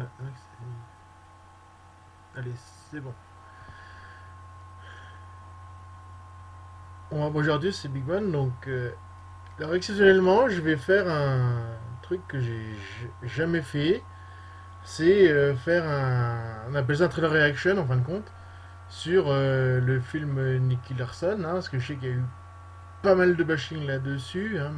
Ah, allez, c'est bon. Bon, aujourd'hui, c'est Big One, donc alors exceptionnellement, je vais faire un truc que j'ai jamais fait. C'est faire on appelle ça un trailer reaction en fin de compte, sur le film Nicky Larson, hein, parce que je sais qu'il y a eu pas mal de bashing là-dessus, hein,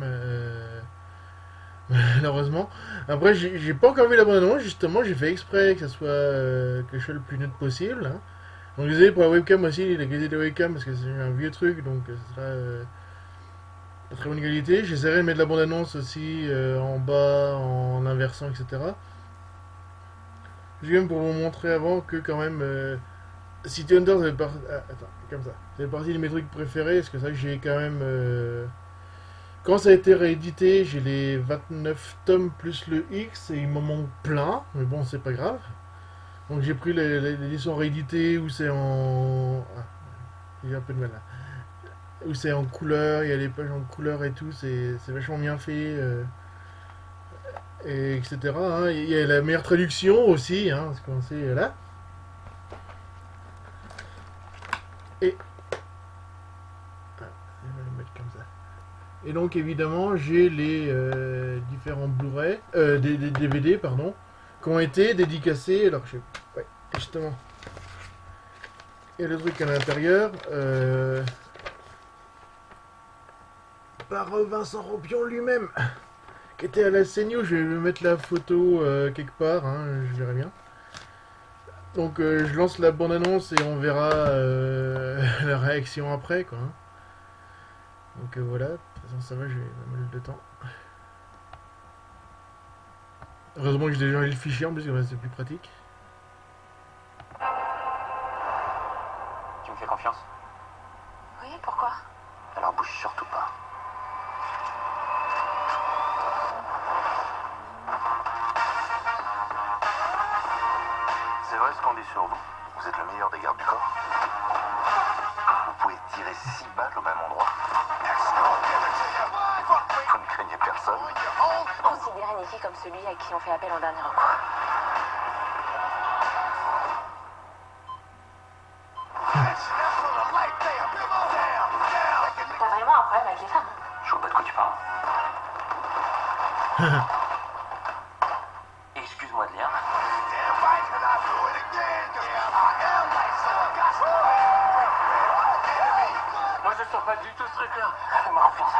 malheureusement. Après, j'ai pas encore vu la bande-annonce, justement, j'ai fait exprès que ça soit que je sois le plus neutre possible, hein. Donc désolé pour la webcam aussi, la qualité de la webcam, parce que c'est un vieux truc, donc ce sera de très bonne qualité. J'essaierai de mettre la bande-annonce aussi en bas, en inversant, etc. Juste même pour vous montrer avant que quand même City Hunter, ça fait partie. Ah, attends, comme ça. Ça fait partie de mes trucs préférés, parce que ça, j'ai quand même. Quand ça a été réédité, j'ai les 29 tomes plus le X, et il m'en manque plein, mais bon, c'est pas grave. Donc j'ai pris l'édition rééditée où c'est en. Ah, j'ai un peu de mal là. Où c'est en couleur, il y a les pages en couleur et tout, c'est vachement bien fait, et etc. Hein. Il y a la meilleure traduction aussi, hein, parce qu'on sait là. Et. Ah, je vais le mettre comme ça. Et donc évidemment, j'ai les différents Blu-ray, des DVD, pardon, qui ont été dédicacés. Alors, ouais, justement, il y a le truc à l'intérieur. Par Vincent Ropion lui-même, qui était à la CNU. Je vais mettre la photo quelque part, hein, je verrai bien. Donc je lance la bande-annonce et on verra la réaction après, quoi, hein. Donc voilà, de toute façon ça va, j'ai pas mal de temps. Heureusement que j'ai déjà eu le fichier en plus, comme ça c'est plus pratique. Tu me fais confiance? Oui, pourquoi? Alors bouge surtout pas. C'est vrai ce qu'on dit sur vous. Vous êtes le meilleur des gardes du corps. Vous pouvez tirer 6 balles au même endroit. Vous ne craignez personne. Considérez Nicky comme celui à qui on fait appel en dernier recours. T'as vraiment un problème avec les femmes? Je vois pas de quoi tu parles. Excuse-moi de lire. Moi je sens pas du tout ce truc-là. Fais-moi confiance.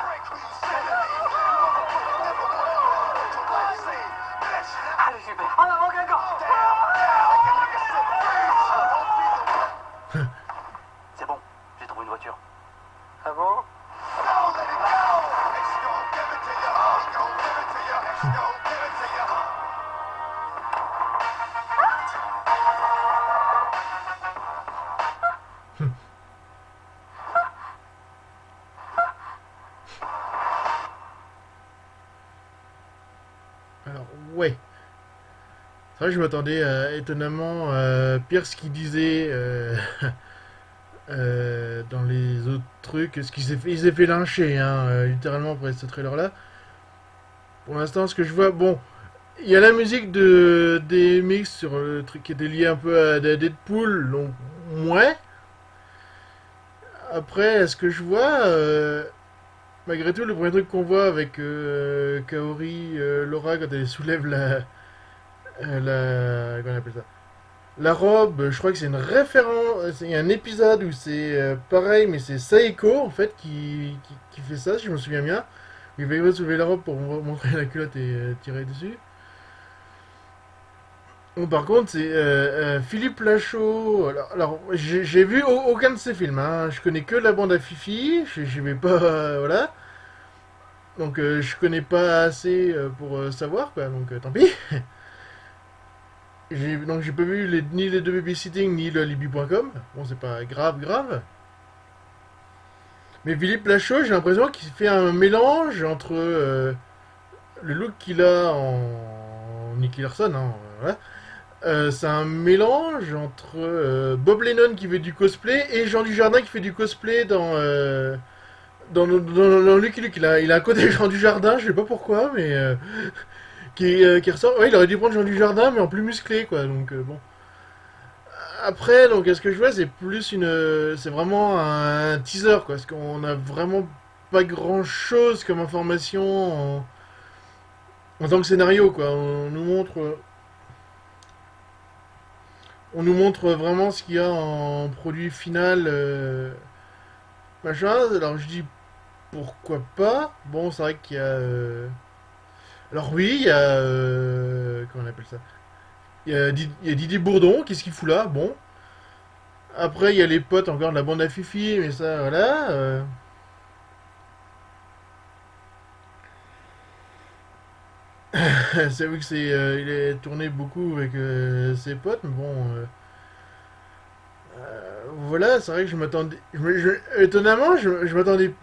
Allez, super. En avant, Gregor. C'est bon, j'ai trouvé une voiture. Ah bon? Alors, ouais. C'est vrai que je m'attendais étonnamment à pire ce qu'il disait dans les autres trucs. Ce qu'il s'est fait, il s'est fait lyncher, hein, littéralement, après ce trailer-là. Pour l'instant, ce que je vois, bon, il y a la musique des mix sur le truc qui était lié un peu à Deadpool, donc, ouais. Après, ce que je vois, malgré tout, le premier truc qu'on voit avec Kaori, Laura, quand elle soulève comment on appelle ça? La robe, je crois que c'est une référence. Il y a un épisode où c'est pareil, mais c'est Saeko en fait qui fait ça, si je me souviens bien. Il va soulever la robe pour montrer la culotte et tirer dessus. Bon, par contre, c'est Philippe Lachaud. Alors, j'ai vu aucun de ses films, hein. Je connais que la bande à Fifi. Je vais pas. Voilà. Donc, je connais pas assez pour savoir, quoi. Donc, tant pis. Donc j'ai pas vu ni les deux babysitting ni le alibi.com. Bon, c'est pas grave, grave. Mais Philippe Lachaud, j'ai l'impression qu'il fait un mélange entre le look qu'il a en Nicky Larson, hein, voilà. C'est un mélange entre Bob Lennon qui fait du cosplay et Jean Dujardin qui fait du cosplay dans Lucky Luke. Il a un côté Jean Dujardin, je sais pas pourquoi, mais qui ressort. Ouais, il aurait dû prendre Jean du Jardin, mais en plus musclé, quoi. Donc, bon. Après, donc, ce que je vois, c'est plus c'est vraiment un teaser, quoi. Parce qu'on a vraiment pas grand chose comme information en tant que scénario, quoi. On nous montre vraiment ce qu'il y a en produit final, machin. Alors, je dis pourquoi pas. Bon, c'est vrai qu'il y a. Alors, oui, il y a. Comment on appelle ça? Il y a Didier Bourdon, qu'est-ce qu'il fout là? Bon. Après, il y a les potes encore de la bande à Fifi, mais ça, voilà. C'est vrai que il est tourné beaucoup avec ses potes, mais bon. Voilà, c'est vrai que je m'attendais. Étonnamment, je m'attendais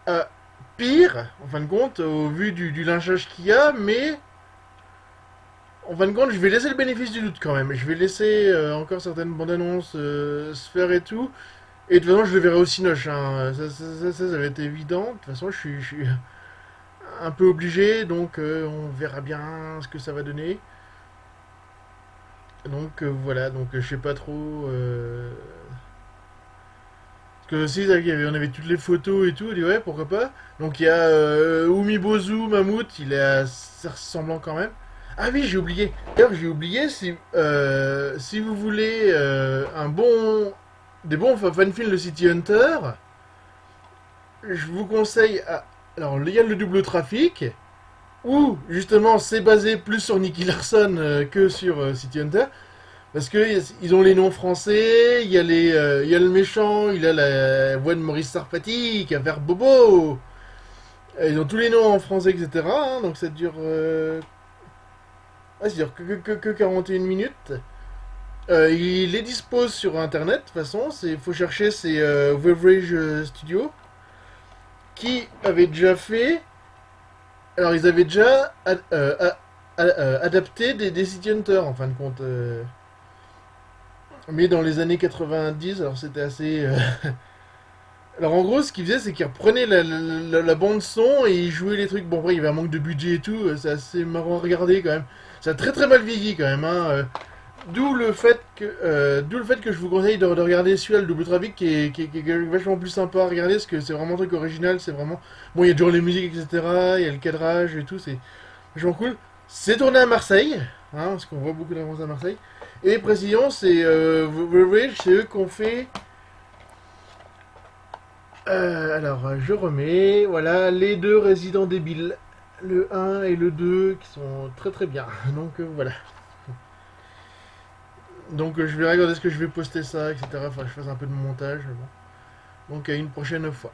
à pire, en fin de compte, au vu du lynchage qu'il y a, mais. En fin de compte, je vais laisser le bénéfice du doute quand même. Je vais laisser encore certaines bandes annonces se faire et tout. Et de toute façon, je le verrai au Cinoche, hein. Ça va être évident. De toute façon, je suis un peu obligé, donc on verra bien ce que ça va donner. Donc voilà, donc je sais pas trop. Parce que aussi, on avait toutes les photos et tout, on dit ouais, pourquoi pas. Donc il y a Umibozu, Mammouth, il est assez ressemblant quand même. Ah oui, j'ai oublié. D'ailleurs, j'ai oublié, si vous voulez des bons fanfilms de City Hunter, je vous conseille. Alors, il y a le double trafic, où justement c'est basé plus sur Nicky Larson que sur City Hunter. Parce que ils ont les noms français, il y a le méchant, il a la voix de Maurice Sarfati qui va faire Bobo. Ils ont tous les noms en français, etc. Hein, donc ça dure, ça dure que 41 minutes. Il les dispose sur internet, de toute façon. Faut chercher, c'est Beverage Studio qui avait déjà fait. Alors ils avaient déjà adapté des City Hunter en fin de compte. Mais dans les années 90, alors c'était assez. Alors en gros, ce qu'ils faisaient, c'est qu'ils reprenaient la bande son et ils jouaient les trucs. Bon, après, il y avait un manque de budget et tout, c'est assez marrant à regarder quand même. Ça a très très mal vieilli quand même, hein. D'où le fait que je vous conseille de regarder celui-là, le Double Trafic, qui est vachement plus sympa à regarder, parce que c'est vraiment un truc original, c'est vraiment. Bon, il y a toujours les musiques, etc., il y a le cadrage et tout, c'est vachement cool. C'est tourné à Marseille, hein, parce qu'on voit beaucoup d'avance à Marseille. Et précision, c'est The Rage, c'est eux qui ont fait. Alors, je remets. Voilà, les deux résidents débiles. Le 1 et le 2 qui sont très très bien. Donc, voilà. Donc, je vais regarder ce que je vais poster ça, etc. Enfin, je fasse un peu de montage. Bon. Donc, à une prochaine fois.